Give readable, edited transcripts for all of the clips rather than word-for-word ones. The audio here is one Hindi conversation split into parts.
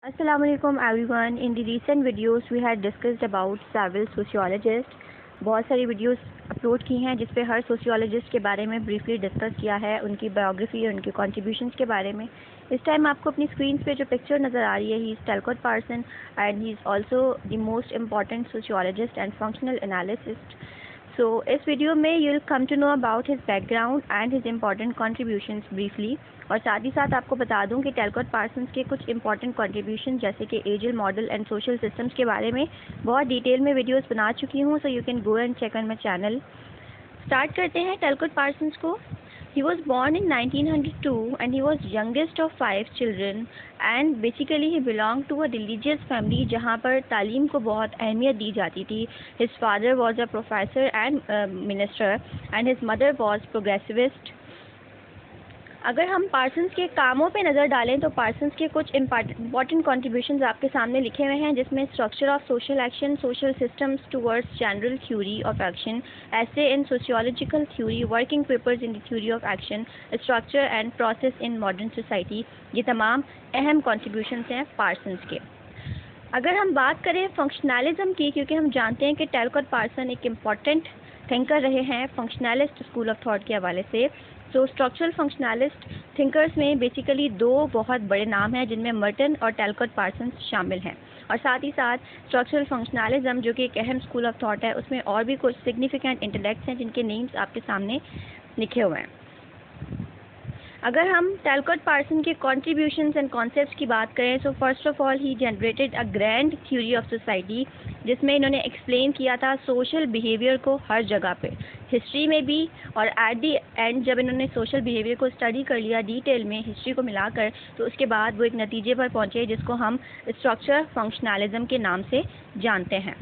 Assalamualaikum everyone. In the recent videos we had discussed about several sociologists. बहुत सारी वीडियोस अपलोड की हैं जिस पे हर सोशियोलॉजिस्ट के बारे में ब्रीफली डिस्कस किया है, उनकी बायोग्राफी और उनके कंट्रीब्यूशंस के बारे में। इस टाइम आपको अपनी स्क्रीन पे जो पिक्चर नज़र आ रही है, he is Talcott Parson and he is also the most important sociologist and functional analysist. So इस वीडियो में you will come to know about his background and his important contributions briefly, और साथ ही साथ आपको बता दूं कि टैलकॉट पार्सन्स के कुछ इंपॉर्टेंट कंट्रीब्यूशन जैसे कि एजल मॉडल एंड सोशल सिस्टम्स के बारे में बहुत डिटेल में वीडियोस बना चुकी हूं, so you can go and check on my channel. Start करते हैं टैलकॉट पार्सन्स को। He was born in 1902 and he was youngest of 5 children and basically he belonged to a religious family जहाँ पर तालीम को बहुत अहमियत दी जाती थी। His father was a professor and minister and his mother was progressivist। अगर हम पार्सन्स के कामों पे नज़र डालें तो पार्सन्स के कुछ इम्पॉर्टेंट कॉन्ट्रीब्यूशंस आपके सामने लिखे हुए हैं, जिसमें structure of social action, social systems towards general theory of action, essays in sociological theory, working papers in the theory of action, structure and process in modern society, ये तमाम अहम कॉन्ट्रीब्यूशंस हैं पार्सन्स के। अगर हम बात करें फंक्शनलिज्म की, क्योंकि हम जानते हैं कि टैलकॉट पार्सन एक इम्पॉर्टेंट थिंकर रहे हैं फंक्शनलिस्ट स्कूल ऑफ थॉट के हवाले से। सो स्ट्रक्चरल फंक्शनलिस्ट थिंकर्स में बेसिकली दो बहुत बड़े नाम हैं जिनमें मर्टन और टैलकॉट पार्सन शामिल हैं, और साथ ही साथ स्ट्रक्चरल फंक्शनलिज्म जो कि एक अहम स्कूल ऑफ थॉट है, उसमें और भी कुछ सिग्निफिकेंट इंटेलेक्ट्स हैं जिनके नेम्स आपके सामने लिखे हुए हैं। अगर हम टैलकॉट पार्सन के कॉन्ट्रीब्यूशंस एंड कॉन्सेप्ट्स की बात करें, so first of all he generated a grand theory of society, जिसमें इन्होंने एक्सप्लेन किया था सोशल बिहेवियर को हर जगह पे, हिस्ट्री में भी, और एट दी एंड जब इन्होंने सोशल बिहेवियर को स्टडी कर लिया डिटेल में हिस्ट्री को मिलाकर, तो उसके बाद वो एक नतीजे पर पहुँचे जिसको हम स्ट्रक्चर फंक्शनलिज्म के नाम से जानते हैं।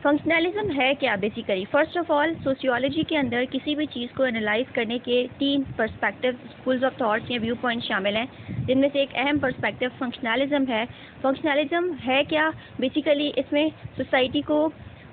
फंक्शनलिज्म है क्या basically? First of all sociology के अंदर किसी भी चीज़ को एनालाइज करने के 3 पर्सपेक्टिव स्कूल्स ऑफ थॉट्स या व्यू पॉइंट शामिल हैं, जिनमें से एक अहम पर्सपेक्टिव फंक्शनलिज्म है। फंक्शनलिज्म है क्या? बेसिकली इसमें सोसाइटी को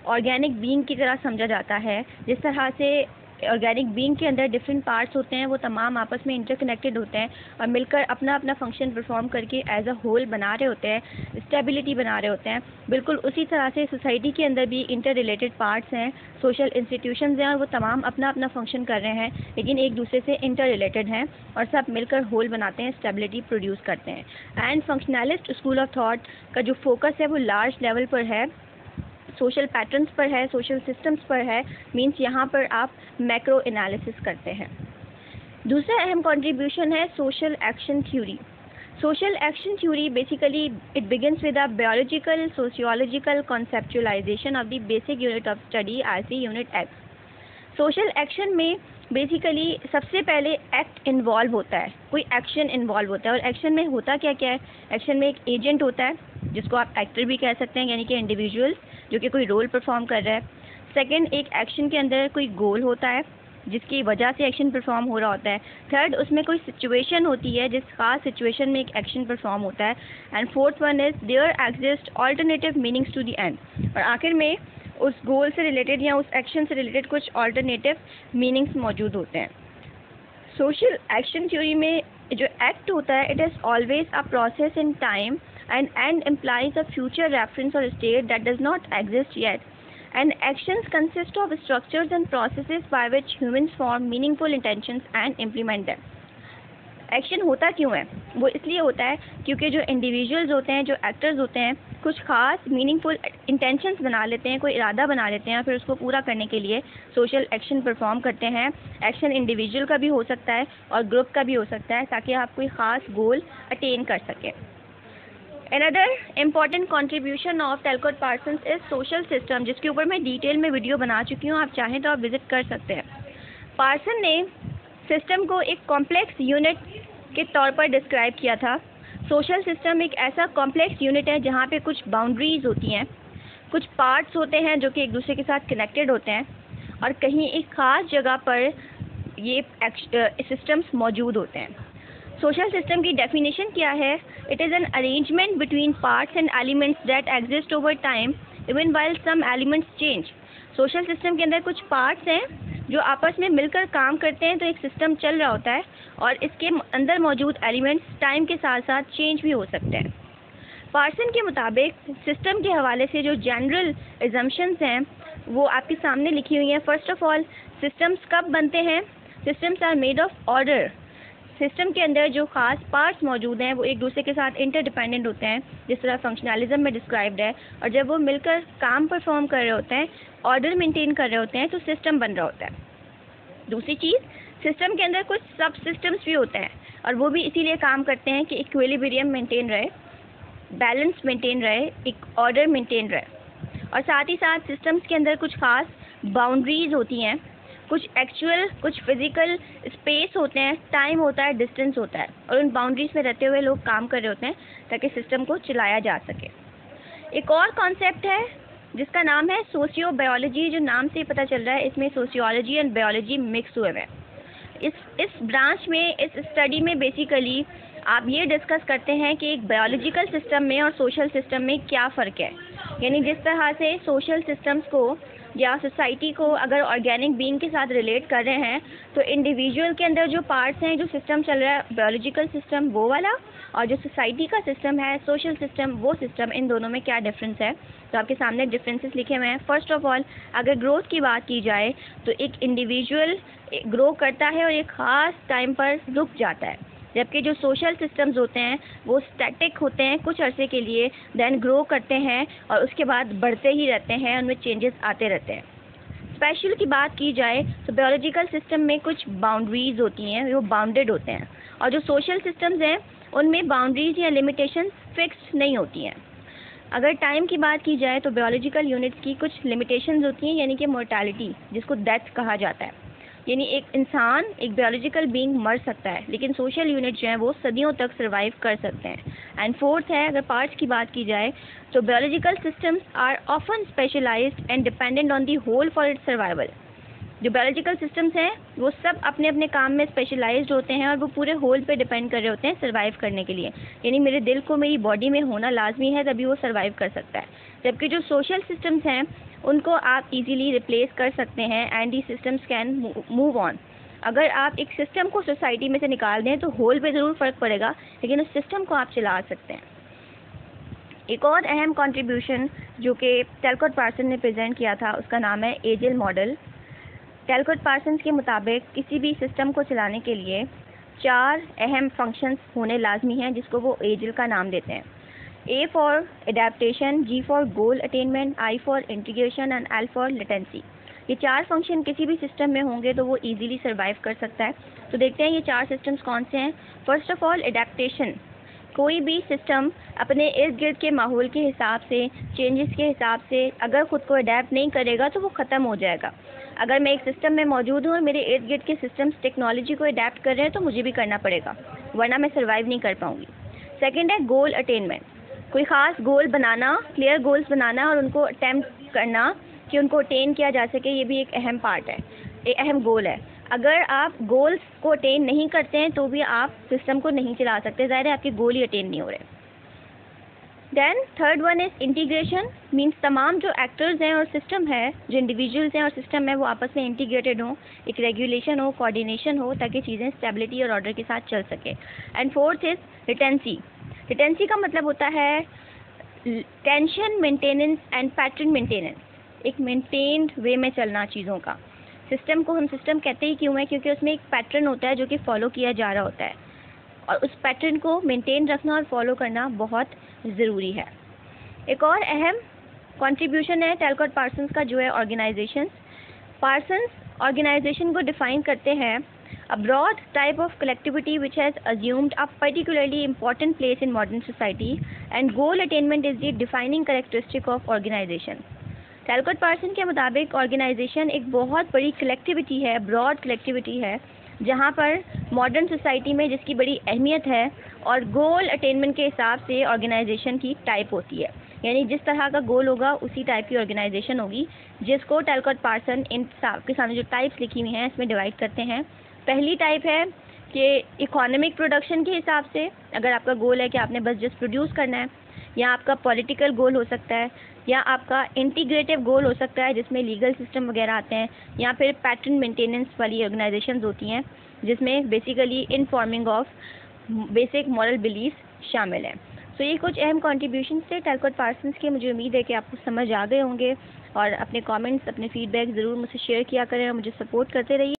ऑर्गेनिक बीइंग की तरह समझा जाता है। जिस तरह से ऑर्गेनिक बीइंग के अंदर डिफरेंट पार्ट्स होते हैं, वो तमाम आपस में इंटरकनेक्टेड होते हैं और मिलकर अपना अपना फंक्शन परफॉर्म करके एज अ होल बना रहे होते हैं, स्टेबिलिटी बना रहे होते हैं। बिल्कुल उसी तरह से सोसाइटी के अंदर भी इंटर रिलेटेड पार्ट्स हैं, सोशल इंस्टीट्यूशंस हैं, और वो तमाम अपना अपना फंक्शन कर रहे हैं लेकिन एक दूसरे से इंटर रिलेटेड हैं और सब मिलकर होल बनाते हैं, स्टेबिलिटी प्रोड्यूस करते हैं। And functionalist school of thought का जो फोकस है वो लार्ज लेवल पर है, सोशल पैटर्न्स पर है, सोशल सिस्टम्स पर है, मींस यहाँ पर आप मैक्रो एनालिसिस करते हैं। दूसरा अहम कंट्रीब्यूशन है social action theory. Social action theory basically it begins with a biological sociological conceptualisation of the basic unit of study as the unit act. Social action में बेसिकली सबसे पहले एक्ट इन्वॉल्व होता है, कोई एक्शन इन्वॉल्व होता है, और एक्शन में होता क्या क्या है? एक्शन में एक एजेंट होता है जिसको आप एक्टर भी कह सकते हैं, यानी कि इंडिविजुअल जो कि कोई रोल परफॉर्म कर रहा है। सेकंड, एक एक्शन के अंदर कोई गोल होता है जिसकी वजह से एक्शन परफॉर्म हो रहा होता है। थर्ड, उसमें कोई सिचुएशन होती है जिस खास सिचुएशन में एक एक्शन परफॉर्म होता है। And fourth one is there exist alternative meanings to the end, और आखिर में उस गोल से रिलेटेड या उस एक्शन से रिलेटेड कुछ ऑल्टरनेटिव मीनिंग्स मौजूद होते हैं। सोशल एक्शन थ्योरी में जो एक्ट होता है, it is always a process in time and end implies a future reference or state that does not exist yet, and actions consist of structures and processes by which humans form meaningful intentions and implement them। Action होता क्यों है? वो इसलिए होता है क्योंकि जो इंडिविजुअल्स होते हैं, जो एक्टर्स होते हैं, कुछ खास मीनिंगफुल इंटेंशंस बना लेते हैं, कोई इरादा बना लेते हैं, फिर उसको पूरा करने के लिए सोशल एक्शन परफॉर्म करते हैं। एक्शन इंडिविजुअल का भी हो सकता है और ग्रुप का भी हो सकता है, ताकि आप कोई ख़ास गोल अटेन कर सकें। Another important contribution of Talcott Parsons is social system, जिसके ऊपर मैं डिटेल में वीडियो बना चुकी हूँ, आप चाहें तो आप विजिट कर सकते हैं। पार्सन ने सिस्टम को एक कॉम्प्लेक्स यूनिट के तौर पर डिस्क्राइब किया था। सोशल सिस्टम एक ऐसा कॉम्प्लेक्स यूनिट है जहाँ पे कुछ बाउंड्रीज होती हैं, कुछ पार्ट्स होते हैं जो कि एक दूसरे के साथ कनेक्टेड होते हैं, और कहीं एक ख़ास जगह पर ये सिस्टम्स मौजूद होते हैं। सोशल सिस्टम की डेफिनेशन क्या है? It is an arrangement between parts and elements that exist over time even while some elements change. Social system के अंदर कुछ पार्ट्स हैं जो आपस में मिलकर काम करते हैं, तो एक सिस्टम चल रहा होता है, और इसके अंदर मौजूद एलिमेंट्स टाइम के साथ साथ चेंज भी हो सकते हैं। पार्सन के मुताबिक सिस्टम के हवाले से जो जनरल एजम्पशंस हैं वो आपके सामने लिखी हुई हैं। फर्स्ट ऑफ ऑल, सिस्टम्स कब बनते हैं? Systems are made of order. System के अंदर जो ख़ास पार्ट्स मौजूद हैं वो एक दूसरे के साथ इंटरडिपेंडेंट होते हैं, जिस तरह फंक्शनलिज्म में डिस्क्राइब्ड है, और जब वो मिलकर काम परफॉर्म कर रहे होते हैं, ऑर्डर मेंटेन कर रहे होते हैं, तो सिस्टम बन रहा होता है। दूसरी चीज़, सिस्टम के अंदर कुछ सब सिस्टम्स भी होते हैं और वो भी इसीलिए काम करते हैं कि इक्विलिब्रियम मेंटेन रहे, बैलेंस मेंटेन रहे, एक ऑर्डर मेंटेन रहे। और साथ ही साथ सिस्टम्स के अंदर कुछ ख़ास बाउंड्रीज़ होती हैं, कुछ एक्चुअल, कुछ फिज़िकल स्पेस होते हैं, टाइम होता है, डिस्टेंस होता है, और उन बाउंड्रीज़ में रहते हुए लोग काम कर रहे होते हैं ताकि सिस्टम को चलाया जा सके। एक और कॉन्सेप्ट है जिसका नाम है सोशियो बायोलॉजी। जो नाम से ही पता चल रहा है, इसमें सोशियोलॉजी एंड बायोलॉजी मिक्स हुए हैं। इस ब्रांच में, इस स्टडी में बेसिकली आप ये डिस्कस करते हैं कि एक बायोलॉजिकल सिस्टम में और सोशल सिस्टम में क्या फ़र्क है। यानी जिस तरह से सोशल सिस्टम्स को या सोसाइटी को अगर ऑर्गेनिक बीइंग के साथ रिलेट कर रहे हैं, तो इंडिविजुअल के अंदर जो पार्ट्स हैं, जो सिस्टम चल रहा है बायोलॉजिकल सिस्टम वो वाला, और जो सोसाइटी का सिस्टम है सोशल सिस्टम वो सिस्टम, इन दोनों में क्या डिफरेंस है। तो आपके सामने डिफरेंसेस लिखे हुए हैं। फर्स्ट ऑफ ऑल, अगर ग्रोथ की बात की जाए तो एक इंडिविजुअल ग्रो करता है और एक ख़ास टाइम पर रुक जाता है, जबकि जो सोशल सिस्टम्स होते हैं वो स्टैटिक होते हैं कुछ अरसे के लिए, देन ग्रो करते हैं और उसके बाद बढ़ते ही रहते हैं, उनमें चेंजेस आते रहते हैं। स्पेशल की बात की जाए तो बायोलॉजिकल सिस्टम में कुछ बाउंड्रीज़ होती हैं, वो बाउंडेड होते हैं, और जो सोशल सिस्टम्स हैं उनमें बाउंड्रीज़ या लिमिटेशंस फिक्स्ड नहीं होती हैं। अगर टाइम की बात की जाए तो बायोलॉजिकल यूनिट्स की कुछ लिमिटेशंस होती हैं, यानी कि मोर्टालिटी, जिसको डेथ कहा जाता है। यानी एक इंसान, एक बायोलॉजिकल बीइंग मर सकता है, लेकिन सोशल यूनिट जो हैं वो सदियों तक सर्वाइव कर सकते हैं। एंड फोर्थ है, अगर पार्ट्स की बात की जाए तो biological systems are often specialised and dependent on the whole for its survival. जो बायोलॉजिकल सिस्टम्स हैं वो सब अपने अपने काम में स्पेशलाइज्ड होते हैं और वो पूरे होल पे डिपेंड कर रहे होते हैं सर्वाइव करने के लिए। यानी मेरे दिल को मेरी बॉडी में होना लाजमी है, तभी वो सर्वाइव कर सकता है। जबकि जो सोशल सिस्टम्स हैं उनको आप इजीली रिप्लेस कर सकते हैं and the systems can move on. अगर आप एक सिस्टम को सोसाइटी में से निकाल दें तो होल पे ज़रूर फ़र्क पड़ेगा, लेकिन उस सिस्टम को आप चला सकते हैं। एक और अहम कंट्रीब्यूशन जो कि टैलकॉट पार्सन ने प्रेजेंट किया था उसका नाम है एजिल मॉडल। टैलकॉट पार्सन के मुताबिक किसी भी सिस्टम को चलाने के लिए 4 अहम फंक्शंस होने लाजमी हैं, जिसको वो एजिल का नाम देते हैं। A for adaptation, G for goal attainment, I for integration and L for latency। ये 4 फंक्शन किसी भी सिस्टम में होंगे तो वो इजीली सर्वाइव कर सकता है। तो देखते हैं ये 4 सिस्टम्स कौन से हैं। First of all, adaptation. कोई भी सिस्टम अपने इर्द गिर्द के माहौल के हिसाब से, चेंजेस के हिसाब से अगर ख़ुद को अडेप्ट नहीं करेगा तो वो ख़त्म हो जाएगा। अगर मैं एक सिस्टम में मौजूद हूँ और मेरे इर्द गिर्द के सिस्टम्स टेक्नोलॉजी को अडेप्ट कर रहे हैं तो मुझे भी करना पड़ेगा, वरना मैं सर्वाइव नहीं कर पाऊँगी। सेकेंड है गोल अटेनमेंट। कोई ख़ास गोल बनाना, क्लियर गोल्स बनाना और उनको अटेम्प्ट करना कि उनको अटेन किया जा सके, ये भी एक अहम पार्ट है, एक अहम गोल है। अगर आप गोल्स को अटेन नहीं करते हैं तो भी आप सिस्टम को नहीं चला सकते, ज़ाहिर है आपके गोल ही अटेन नहीं हो रहे। Then third one is integration, means तमाम जो एक्टर्स हैं और सिस्टम है, जो इंडिविजुअल्स हैं और सिस्टम है, वो आपस में इंटीग्रेटेड हो, एक रेगुलेशन हो, कोऑर्डिनेशन हो, ताकि चीज़ें स्टेबिलिटी और ऑर्डर के साथ चल सके। And fourth is latency. Latency का मतलब होता है tension maintenance and pattern maintenance, एक मेंटेन्ड वे में चलना चीज़ों का। सिस्टम को हम सिस्टम कहते ही क्यों है, क्योंकि उसमें एक पैटर्न होता है जो कि फॉलो किया जा रहा होता है, और उस पैटर्न को मेंटेन रखना और फॉलो करना बहुत ज़रूरी है। एक और अहम कंट्रीब्यूशन है टैलकॉट पार्सन्स का, जो है ऑर्गेनाइजेशन। पार्सन्स ऑर्गेनाइजेशन को डिफ़ाइन करते हैं a broad type of collectivity which has assumed a particularly important place in modern society, and goal attainment is the defining characteristic of organization। Talcott Parson के मुताबिक ऑर्गेनाइजेशन एक बहुत बड़ी कलेक्टिविटी है, ब्रॉड कलेक्टिविटी है, जहाँ पर मॉडर्न सोसाइटी में जिसकी बड़ी अहमियत है, और गोल अटेनमेंट के हिसाब से ऑर्गेनाइजेशन की टाइप होती है। यानी जिस तरह का गोल होगा उसी टाइप की ऑर्गेनाइजेशन होगी, जिसको टैलकॉट पार्सन इन के सामने जो टाइप्स लिखी हुई हैं इसमें डिवाइड करते हैं। पहली टाइप है कि इकोनॉमिक प्रोडक्शन के हिसाब से, अगर आपका गोल है कि आपने बस जस्ट प्रोड्यूस करना है, या आपका पॉलिटिकल गोल हो सकता है, या आपका इंटीग्रेटिव गोल हो सकता है जिसमें लीगल सिस्टम वगैरह आते हैं, या फिर पैटर्न मेंटेनेंस वाली ऑर्गेनाइजेशंस होती हैं जिसमें basically informing of basic moral belief शामिल है। सो ये कुछ अहम कॉन्ट्रीब्यूशन थे टैलकॉट पार्सन्स के। मुझे उम्मीद है कि आपको समझ आ गए होंगे, और अपने कमेंट्स, अपने फीडबैक ज़रूर मुझसे शेयर किया करें और मुझे सपोर्ट करते रहिए।